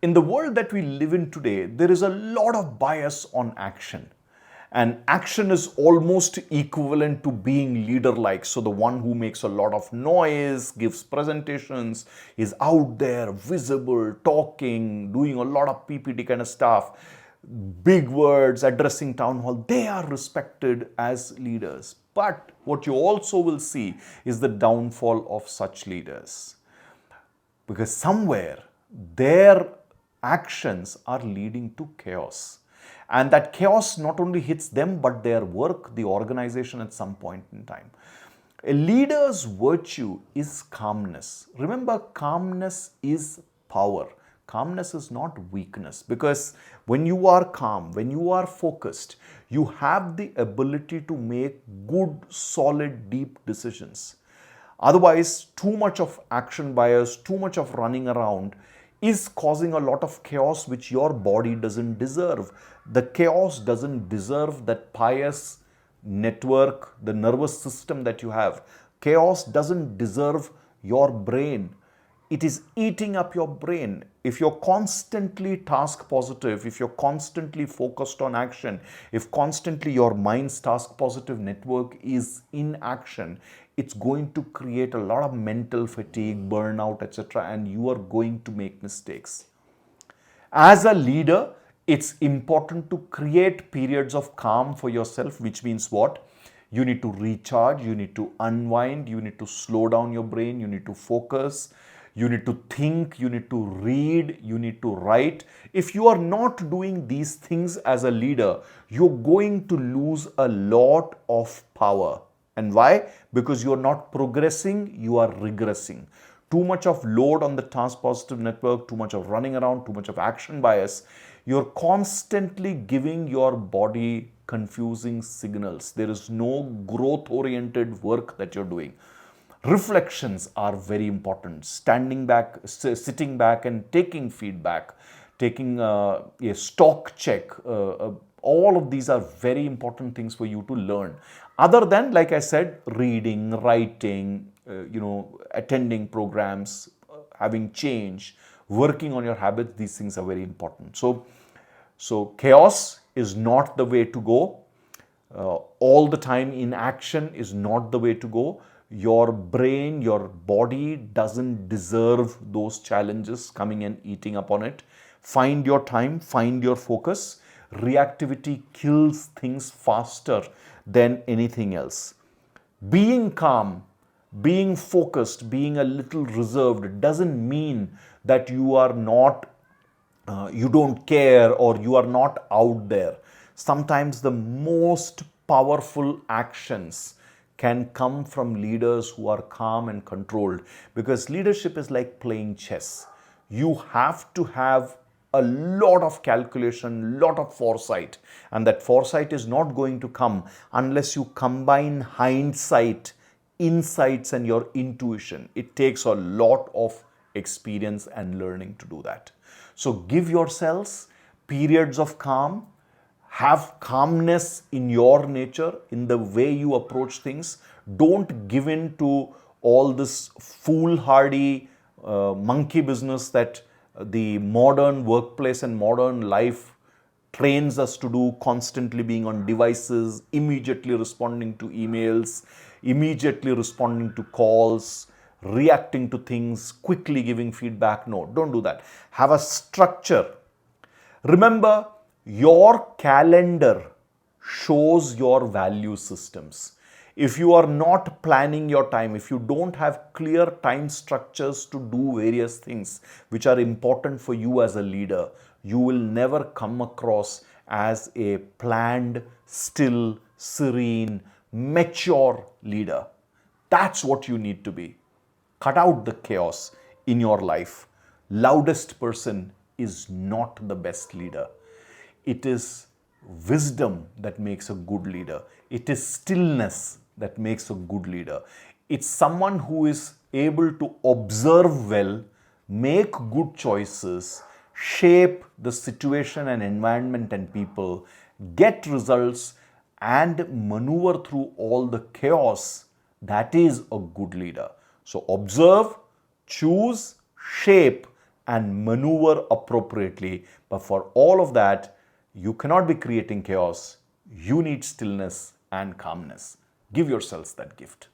In the world that we live in today, there is a lot of bias on action. And action is almost equivalent to being leader-like. So the one who makes a lot of noise, gives presentations, is out there, visible, talking, doing a lot of PPT kind of stuff, big words, addressing town hall, they are respected as leaders. But what you also will see is the downfall of such leaders, because somewhere their actions are leading to chaos. And that chaos not only hits them, but their work, the organization at some point in time. A leader's virtue is calmness. Remember, calmness is power. Calmness is not weakness, because when you are calm, when you are focused, you have the ability to make good, solid, deep decisions. Otherwise, too much of action bias, too much of running around is causing a lot of chaos which your body doesn't deserve. The chaos doesn't deserve that pious network, the nervous system that you have. Chaos doesn't deserve your brain. It is eating up your brain. If you're constantly task positive, if you're constantly focused on action, if constantly your mind's task positive network is in action, it's going to create a lot of mental fatigue, burnout, etc., and you are going to make mistakes. As a leader, it's important to create periods of calm for yourself, which means what? You need to recharge, you need to unwind, you need to slow down your brain, you need to focus, you need to think, you need to read, you need to write. If you are not doing these things as a leader, you're going to lose a lot of power. And why? Because you are not progressing, you are regressing. Too much of load on the task positive network, too much of running around, too much of action bias. You're constantly giving your body confusing signals. There is no growth oriented work that you're doing. Reflections are very important. Standing back, sitting back and taking feedback, taking a stock check. All of these are very important things for you to learn. Other than, like I said, reading, writing, attending programs, having change, working on your habits, these things are very important. So chaos is not the way to go. All the time in action is not the way to go. Your brain, your body doesn't deserve those challenges coming and eating up on it. Find your time, find your focus. Reactivity kills things faster than anything else. Being calm, being focused, being a little reserved doesn't mean that you are not, you don't care, or you are not out there. Sometimes the most powerful actions can come from leaders who are calm and controlled, because leadership is like playing chess. You have to have a lot of calculation, lot of foresight, and that foresight is not going to come unless you combine hindsight, insights, and your intuition. It takes a lot of experience and learning to do that. So give yourselves periods of calm. Have calmness in your nature, in the way you approach things. Don't give in to all this foolhardy monkey business that the modern workplace and modern life trains us to do, constantly being on devices, immediately responding to emails, immediately responding to calls, reacting to things, quickly giving feedback. No, don't do that. Have a structure. Remember, your calendar shows your value systems. If you are not planning your time, if you don't have clear time structures to do various things which are important for you as a leader, you will never come across as a planned, still, serene, mature leader. That's what you need to be. Cut out the chaos in your life. Loudest person is not the best leader. It is wisdom that makes a good leader. It is stillness that makes a good leader. It's someone who is able to observe well, make good choices, shape the situation and environment and people, get results, and maneuver through all the chaos. That is a good leader. So observe, choose, shape, and maneuver appropriately. But for all of that, you cannot be creating chaos. You need stillness and calmness. Give yourselves that gift.